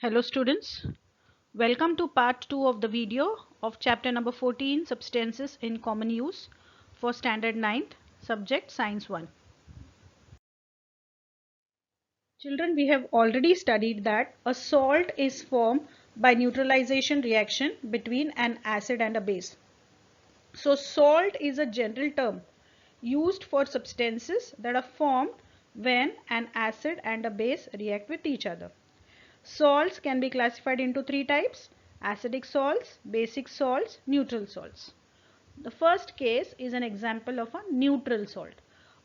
Hello students, welcome to part 2 of the video of chapter number 14 Substances in Common Use for Standard 9th, subject Science 1. Children, we have already studied that a salt is formed by neutralization reaction between an acid and a base. So salt is a general term used for substances that are formed when an acid and a base react with each other. Salts can be classified into three types: acidic salts, basic salts, neutral salts. The first case is an example of a neutral salt.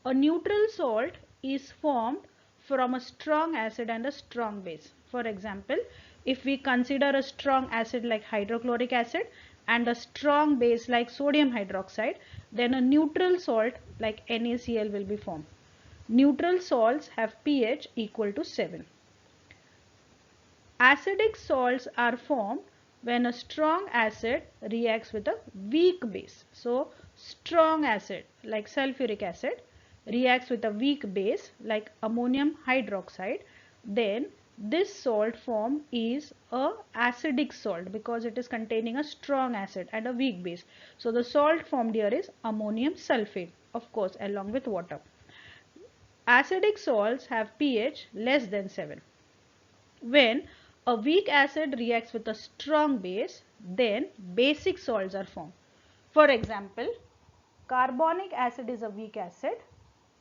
A neutral salt is formed from a strong acid and a strong base. For example, if we consider a strong acid like hydrochloric acid and a strong base like sodium hydroxide, then a neutral salt like NaCl will be formed. Neutral salts have pH equal to 7. Acidic salts are formed when a strong acid reacts with a weak base. So, strong acid like sulfuric acid reacts with a weak base like ammonium hydroxide. Then this salt form is a acidic salt because it is containing a strong acid and a weak base. So, the salt formed here is ammonium sulfate, of course, along with water. Acidic salts have pH less than 7. When a weak acid reacts with a strong base, then basic salts are formed. For example, carbonic acid is a weak acid,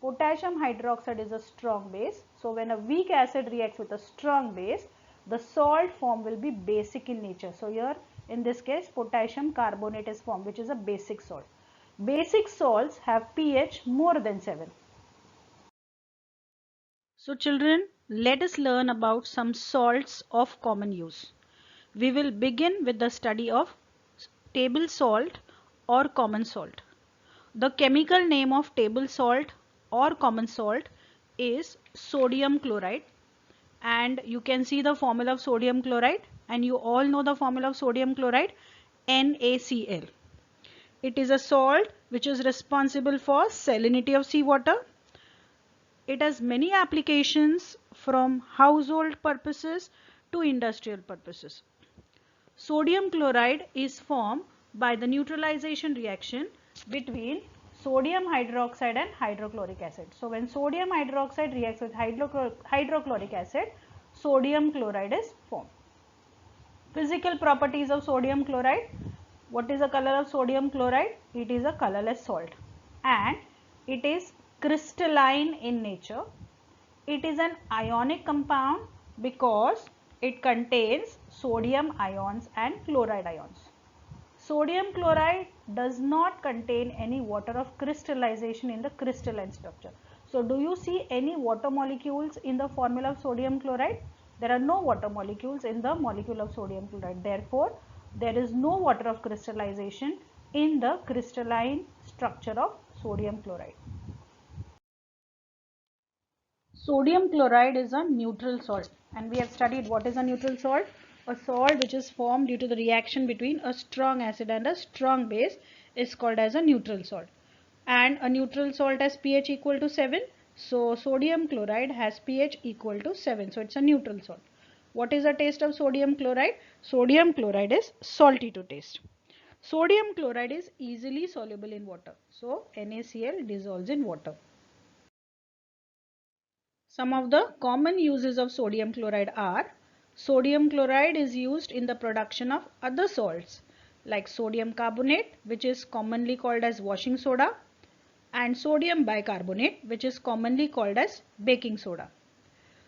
potassium hydroxide is a strong base. So when a weak acid reacts with a strong base, the salt form will be basic in nature. So here in this case potassium carbonate is formed, which is a basic salt. Basic salts have pH more than 7. So children, let us learn about some salts of common use. We will begin with the study of table salt or common salt. The chemical name of table salt or common salt is sodium chloride, and you can see the formula of sodium chloride, and you all know the formula of sodium chloride, NaCl. It is a salt which is responsible for salinity of seawater. It has many applications from household purposes to industrial purposes. Sodium chloride is formed by the neutralization reaction between sodium hydroxide and hydrochloric acid. So when sodium hydroxide reacts with hydrochloric acid, sodium chloride is formed. Physical properties of sodium chloride. What is the color of sodium chloride? It is a colorless salt and it is crystalline in nature. It is an ionic compound because it contains sodium ions and chloride ions. Sodium chloride does not contain any water of crystallization in the crystalline structure. So do you see any water molecules in the formula of sodium chloride? There are no water molecules in the molecule of sodium chloride. Therefore, there is no water of crystallization in the crystalline structure of sodium chloride. Sodium chloride is a neutral salt, and we have studied what is a neutral salt. A salt which is formed due to the reaction between a strong acid and a strong base is called as a neutral salt. And a neutral salt has pH equal to 7. So sodium chloride has pH equal to 7. So it's a neutral salt. What is the taste of sodium chloride? Sodium chloride is salty to taste. Sodium chloride is easily soluble in water. So NaCl dissolves in water. Some of the common uses of sodium chloride are: sodium chloride is used in the production of other salts like sodium carbonate, which is commonly called as washing soda, and sodium bicarbonate, which is commonly called as baking soda.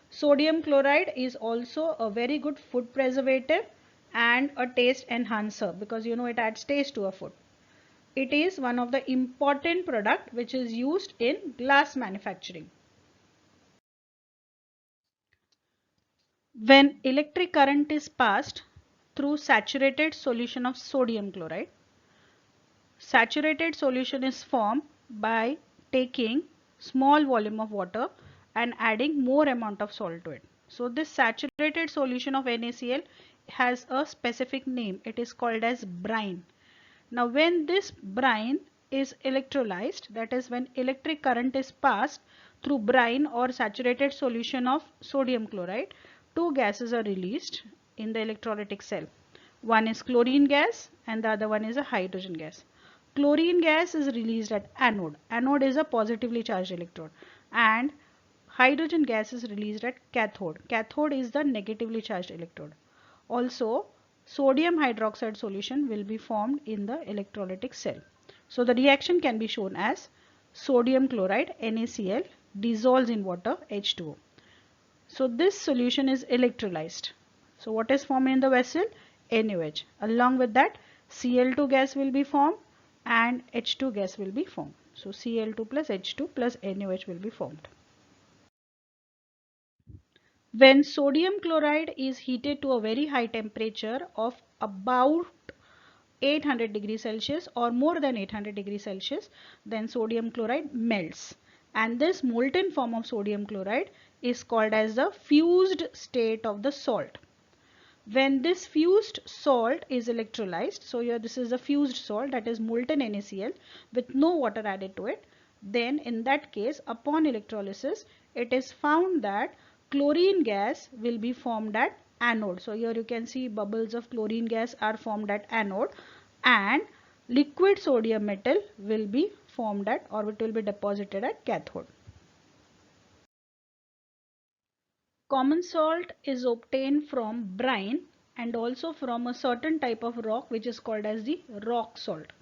Sodium chloride is also a very good food preservative and a taste enhancer because it adds taste to a food. It is one of the important product which is used in glass manufacturing. When electric current is passed through saturated solution of sodium chloride, saturated solution is formed by taking small volume of water and adding more amount of salt to it. So this saturated solution of NaCl has a specific name. It is called as brine. Now when this brine is electrolyzed, that is when electric current is passed through brine or saturated solution of sodium chloride, two gases are released in the electrolytic cell. One is chlorine gas and the other one is a hydrogen gas. Chlorine gas is released at anode. Anode is a positively charged electrode, and hydrogen gas is released at cathode. Cathode is the negatively charged electrode. Also, sodium hydroxide solution will be formed in the electrolytic cell. So the reaction can be shown as sodium chloride NaCl dissolves in water H2O. So this solution is electrolyzed. So what is formed in the vessel? NaOH. Along with that, Cl2 gas will be formed and H2 gas will be formed. So Cl2 plus H2 plus NaOH will be formed. When sodium chloride is heated to a very high temperature of about 800 degrees Celsius or more than 800 degrees Celsius, then sodium chloride melts. And this molten form of sodium chloride is called as the fused state of the salt. When this fused salt is electrolyzed, so here this is the fused salt, that is molten NaCl with no water added to it, then in that case upon electrolysis it is found that chlorine gas will be formed at anode. So here you can see bubbles of chlorine gas are formed at anode, and liquid sodium metal will be formed at, or it will be deposited at, cathode. Common salt is obtained from brine and also from a certain type of rock which is called as the rock salt.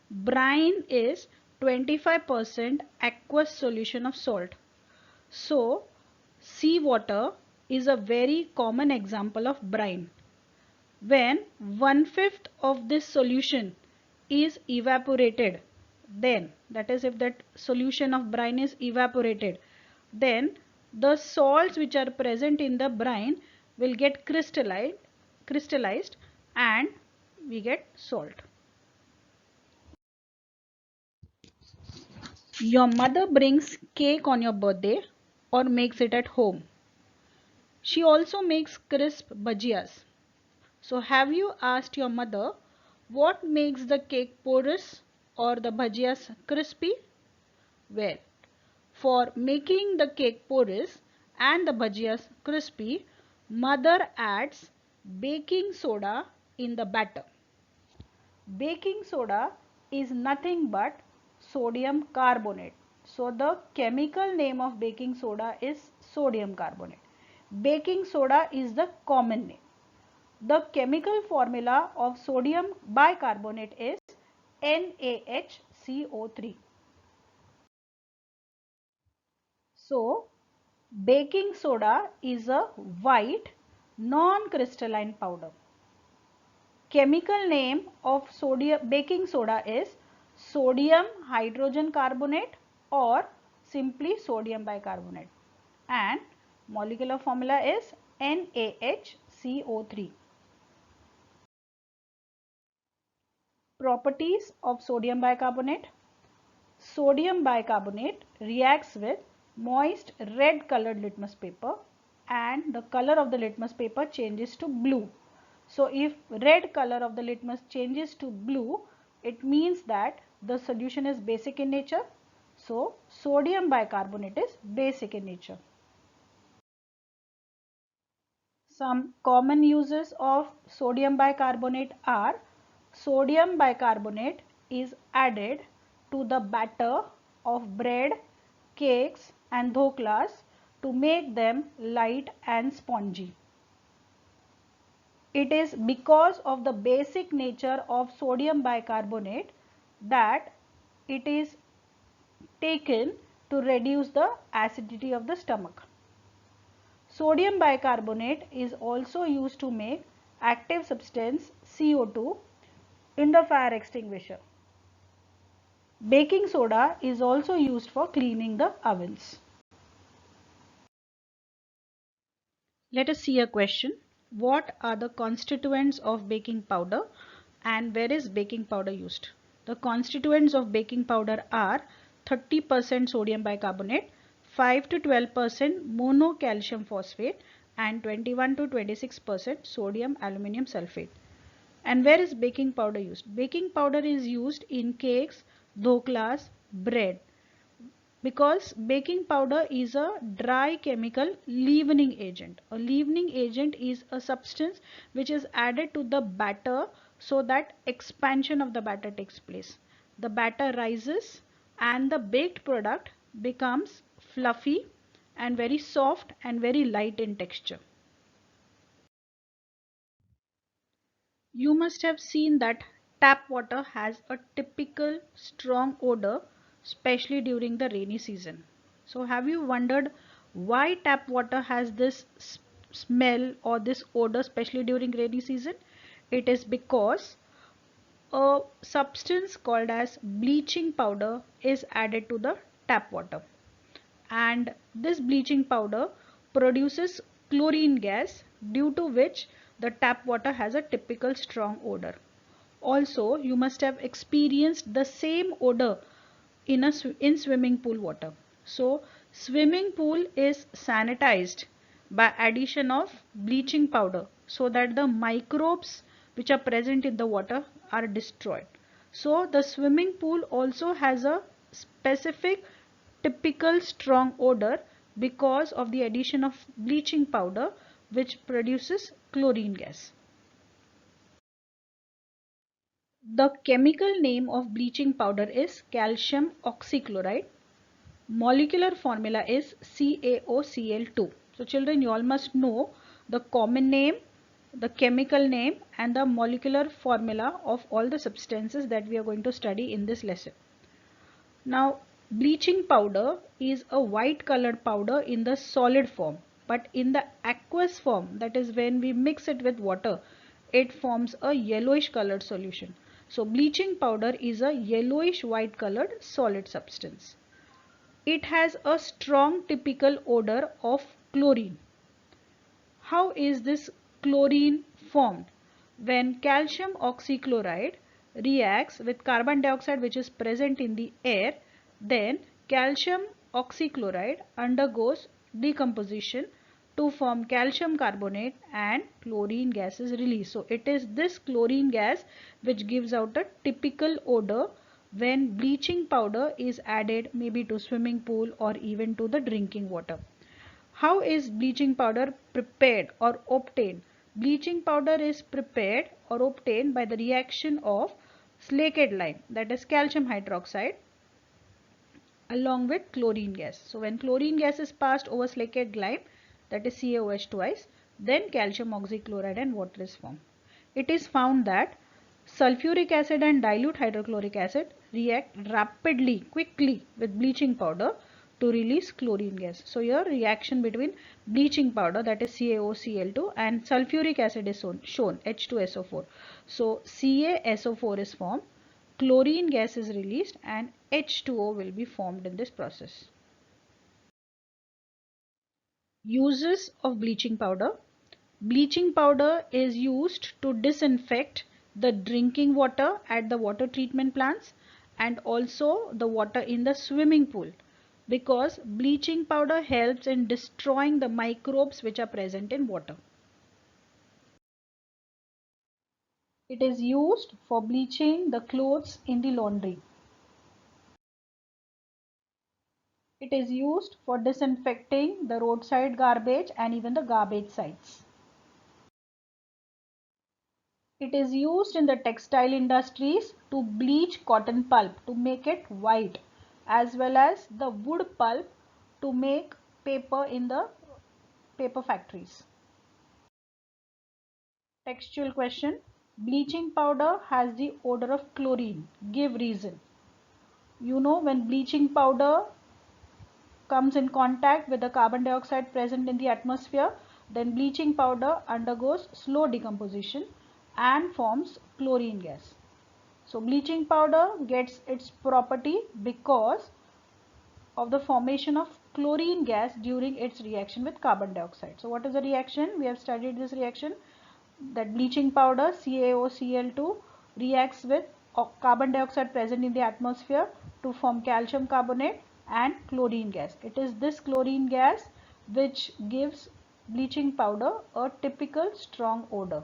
Brine is 25% aqueous solution of salt. So seawater is a very common example of brine. When 1/5 of this solution is evaporated, then, that is, if that solution of brine is evaporated, then the salts which are present in the brine will get crystallized and we get salt. Your mother brings cake on your birthday or makes it at home. She also makes crisp bhajiyas. So have you asked your mother what makes the cake porous or the bhajiyas crispy? Well, for making the cake porous and the bhajiyas crispy, mother adds baking soda in the batter. Baking soda is nothing but sodium carbonate. So the chemical name of baking soda is sodium carbonate. Baking soda is the common name. The chemical formula of sodium bicarbonate is NaHCO3. So baking soda is a white non-crystalline powder. Chemical name of baking soda is sodium hydrogen carbonate or simply sodium bicarbonate, and molecular formula is NaHCO3. Properties of sodium bicarbonate. Sodium bicarbonate reacts with moist red colored litmus paper and the color of the litmus paper changes to blue. So if red color of the litmus changes to blue, it means that the solution is basic in nature. So sodium bicarbonate is basic in nature. Some common uses of sodium bicarbonate are: sodium bicarbonate is added to the batter of bread, cakes and dhoklas to make them light and spongy. It is because of the basic nature of sodium bicarbonate that it is taken to reduce the acidity of the stomach. Sodium bicarbonate is also used to make active substance CO2 in the fire extinguisher. Baking soda is also used for cleaning the ovens. Let us see a question. What are the constituents of baking powder and where is baking powder used? The constituents of baking powder are 30% sodium bicarbonate, 5 to 12% monocalcium phosphate and 21 to 26% sodium aluminum sulfate. And where is baking powder used? Baking powder is used in cakes, dhoklas, bread. because baking powder is a dry chemical leavening agent. A leavening agent is a substance which is added to the batter so that expansion of the batter takes place. The batter rises and the baked product becomes fluffy and very soft and very light in texture. You must have seen that tap water has a typical strong odor, especially during the rainy season. So have you wondered why tap water has this smell or this odor, especially during rainy season? It is because a substance called as bleaching powder is added to the tap water, and this bleaching powder produces chlorine gas, due to which the tap water has a typical strong odor. Also, you must have experienced the same odor in swimming pool water. So swimming pool is sanitized by addition of bleaching powder so that the microbes which are present in the water are destroyed. So the swimming pool also has a specific typical strong odor because of the addition of bleaching powder, which produces chlorine gas. The chemical name of bleaching powder is calcium oxychloride. Molecular formula is CaOCl2. So children, you all must know the common name, the chemical name and the molecular formula of all the substances that we are going to study in this lesson. Now, bleaching powder is a white colored powder in the solid form, but in the aqueous form, that is when we mix it with water, it forms a yellowish colored solution. So bleaching powder is a yellowish white colored solid substance. It has a strong typical odor of chlorine. How is this chlorine formed? When calcium oxychloride reacts with carbon dioxide which is present in the air, then calcium oxychloride undergoes decomposition to form calcium carbonate and chlorine gas is released. So it is this chlorine gas which gives out a typical odor when bleaching powder is added maybe to swimming pool or even to the drinking water. How is bleaching powder prepared or obtained? Bleaching powder is prepared or obtained by the reaction of slaked lime, that is calcium hydroxide, along with chlorine gas. So when chlorine gas is passed over slaked lime, that is CaOH twice, then calcium oxychloride and water is formed. It is found that sulfuric acid and dilute hydrochloric acid react rapidly, quickly with bleaching powder to release chlorine gas. So here reaction between bleaching powder, that is CaOCl2, and sulfuric acid is shown H2SO4. So CaSO4 is formed, chlorine gas is released and H2O will be formed in this process. Uses of bleaching powder. Bleaching powder is used to disinfect the drinking water at the water treatment plants and also the water in the swimming pool, because bleaching powder helps in destroying the microbes which are present in water. It is used for bleaching the clothes in the laundry. It is used for disinfecting the roadside garbage and even the garbage sites. It is used in the textile industries to bleach cotton pulp to make it white, as well as the wood pulp to make paper in the paper factories. Textual question. Bleaching powder has the odor of chlorine. Give reason. You know, when bleaching powder comes in contact with the carbon dioxide present in the atmosphere, then bleaching powder undergoes slow decomposition and forms chlorine gas. So bleaching powder gets its property because of the formation of chlorine gas during its reaction with carbon dioxide. So what is the reaction? We have studied this reaction, that bleaching powder CaOCl2 reacts with carbon dioxide present in the atmosphere to form calcium carbonate and chlorine gas. It is this chlorine gas which gives bleaching powder a typical strong odor.